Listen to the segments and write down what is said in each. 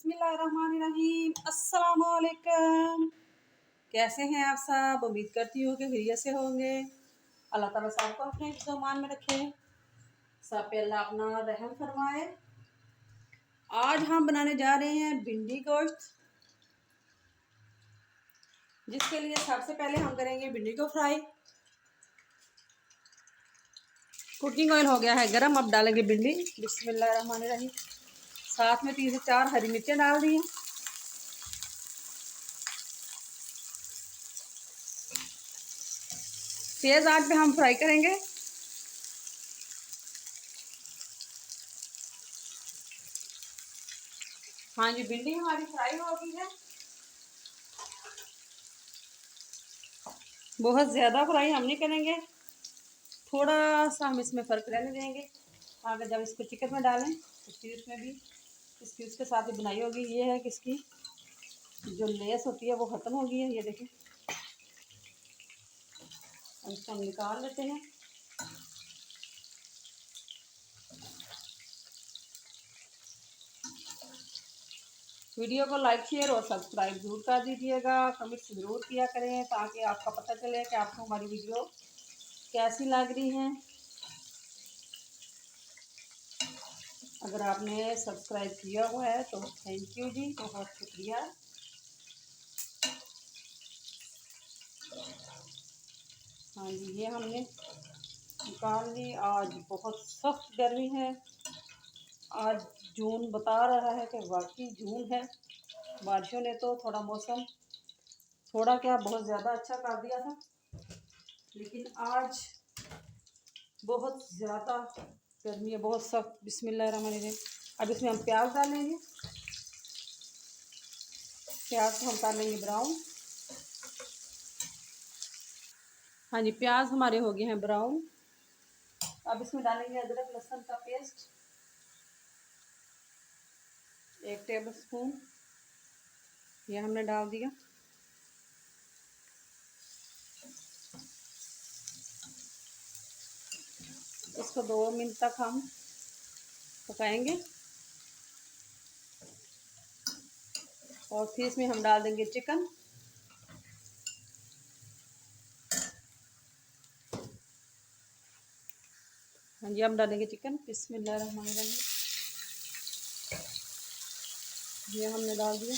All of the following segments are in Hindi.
बिस्मिल्लाहिर्रहमानिर्रहीम। अस्सलाम वालेकुम। कैसे हैं आप सब? उम्मीद करती हूँ कि खैरियत से होंगे। अल्लाह ताला सबको अपने ईमान में रखे, सब पे अल्लाह अपना रहम फरमाए। आज हम बनाने जा रहे हैं भिंडी गोश्त, जिसके लिए सबसे पहले हम करेंगे भिंडी को फ्राई। कुकिंग ऑयल हो गया है गरम, अब डालेंगे भिंडी। बिस्मिल्लाहिर्रहमानिर्रहीम। साथ में 3 से 4 हरी मिर्चें डाल दी हैं। तेज आंच पे हम फ्राई करेंगे। हाँ जी, भिंडी हमारी फ्राई हो गई है। बहुत ज़्यादा फ्राई हम नहीं करेंगे, थोड़ा सा हम इसमें फ़र्क रहने देंगे। आगे जब इसको चिकन में डालें तो फिर इसमें भी इसकी उसके साथ ही बनाई होगी। ये है कि इसकी जो लेस होती है वो ख़त्म हो गई है, ये देखें। इसको हम निकाल लेते हैं। वीडियो को लाइक शेयर और सब्सक्राइब ज़रूर कर दीजिएगा। कमेंट्स ज़रूर किया करें ताकि आपका पता चले कि आपको हमारी वीडियो कैसी लग रही है। अगर आपने सब्सक्राइब किया हुआ है तो थैंक यू जी, बहुत शुक्रिया। हाँ जी, ये हमने निकाल ली। आज बहुत सख्त गर्मी है। आज जून बता रहा है कि वाकई जून है। बारिशों ने तो थोड़ा मौसम थोड़ा क्या बहुत ज़्यादा अच्छा कर दिया था, लेकिन आज बहुत ज़्यादा गर्मी है, बहुत सख्त। बिस्मिल्लाहिर्रहमानिर्रहीम। अब इसमें हम प्याज डालेंगे। प्याज को हम कर लेंगे ब्राउन। हाँ जी, प्याज हमारे हो गए हैं ब्राउन। अब इसमें डालेंगे अदरक लहसुन का पेस्ट 1 टेबल स्पून। ये हमने डाल दिया। इसको 2 मिनट तक हम पकाएंगे और फिर इसमें हम डाल देंगे चिकन। हाँ जी, हम डालेंगे चिकन। बिस्मिल्लाहिर्रहमानिर्रहीम। ये हमने डाल दिया।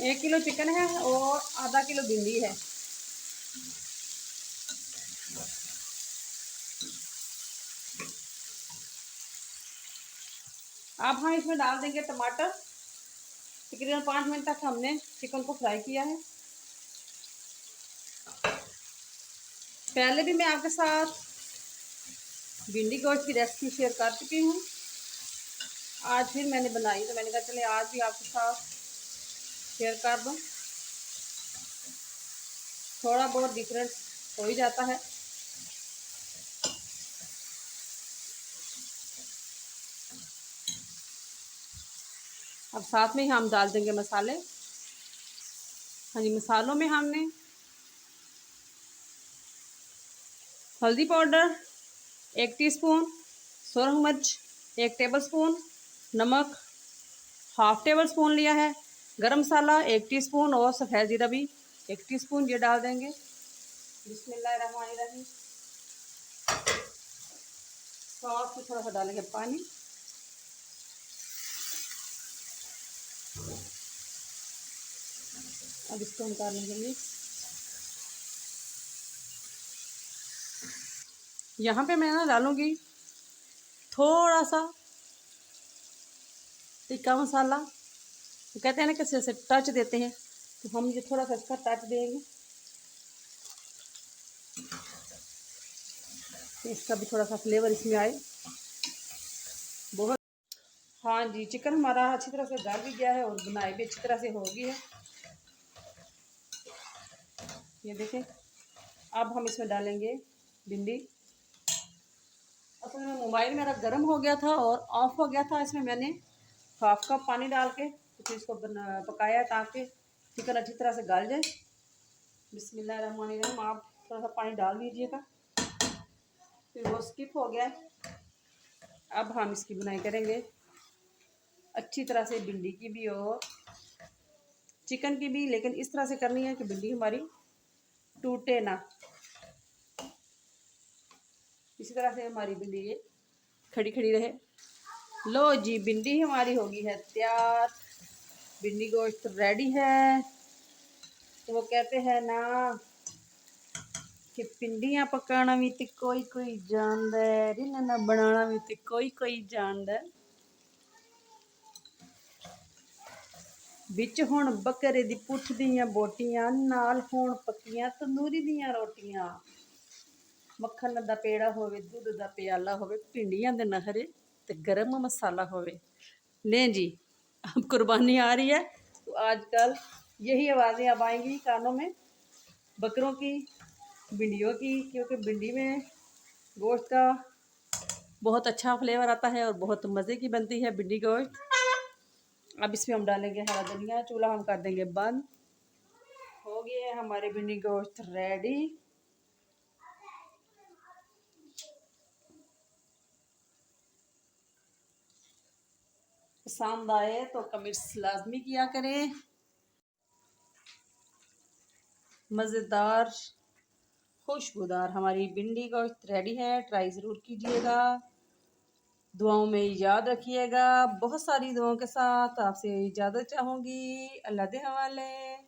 एक किलो चिकन है और आधा किलो भिंडी है। अब हम इसमें डाल देंगे टमाटर। तकरीबन 5 मिनट तक हमने चिकन को फ्राई किया है। पहले भी मैं आपके साथ भिंडी गोश्त की रेसिपी शेयर कर चुकी हूँ। आज फिर मैंने बनाई तो मैंने कहा चले आज भी आपके साथ शेयर कर दूँ। थोड़ा बहुत डिफरेंस हो ही जाता है। अब साथ में ही हम डाल देंगे मसाले। हाँ जी, मसालों में हमने हल्दी पाउडर 1 टीस्पून, सुरख मिर्च 1 टेबलस्पून, नमक हाफ टेबल स्पून लिया है, गरम मसाला 1 टीस्पून और सफ़ेद जीरा भी 1 टीस्पून ये डाल देंगे। बिस्मिल्लाहिर्रहमानिर्रहीम। साथ में थोड़ा सा डालेंगे पानी। अब इसको हम कर लेंगे मिक्स। यहाँ पे मैं ना डालूँगी थोड़ा सा टिक्का मसाला। तो कहते हैं ना कैसे ऐसे टच देते हैं, तो हम ये थोड़ा सा इसका टच देंगे। तो इसका भी थोड़ा सा फ्लेवर इसमें आए। बहुत हाँ जी, चिकन हमारा अच्छी तरह से गल भी गया है और बनाई भी अच्छी तरह से हो गई है। ये देखें। अब हम इसमें डालेंगे भिंडी। असल में मोबाइल मेरा गर्म हो गया था और ऑफ हो गया था, इसमें मैंने हाफ कप पानी डाल के फिर इसको पकाया ताकि चिकन अच्छी तरह से गल जाए। बिस्मिल्लाहिर्रहमानिर्रहीम। आप थोड़ा सा पानी डाल दीजिएगा, फिर वो स्किप हो गया। अब हम इसकी बुनाई करेंगे अच्छी तरह से, भिंडी की भी और चिकन की भी, लेकिन इस तरह से करनी है कि भिंडी हमारी टूटे ना। इसी तरह से हमारी भिंडी ये खड़ी खड़ी रहे। लो जी, भिंडी हमारी होगी है तैयार, भिंडी गोश्त रेडी है। तो वो कहते हैं ना कि भिंडियां पकाना भी तो कोई कोई जानदा है, रिन्ना बनाना भी तो कोई कोई जानदा है। विच हुण बकरे दी पुठ दियां बोटियां, नाल होण पक्कियां तंदूरी दियां रोटियां। मक्खन दा पेड़ा होवे, दूध दा प्याला होवे, भिंडियां दे नखरे ते गरम मसाला होवे। लें जी, अब कुर्बानी आ रही है तो आजकल यही आवाज़ें अब आएंगी कानों में, बकरों की, भिंडियों की, क्योंकि भिंडी में गोश्त का बहुत अच्छा फ्लेवर आता है और बहुत मज़े की बनती है भिंडी गोश्त। अब इसमें हम डालेंगे हरा धनिया, चूल्हा हम कर देंगे बंद। हो गए हमारे भिंडी गोश्त रेडी। पसंद आए तो कमेंट्स लाजमी किया करें। मज़ेदार खुशबूदार हमारी भिंडी गोश्त रेडी है, ट्राई ज़रूर कीजिएगा। दुआओं में याद रखिएगा। बहुत सारी दुआओं के साथ आपसे इजाज़त चाहूँगी। अल्लाह के हवाले।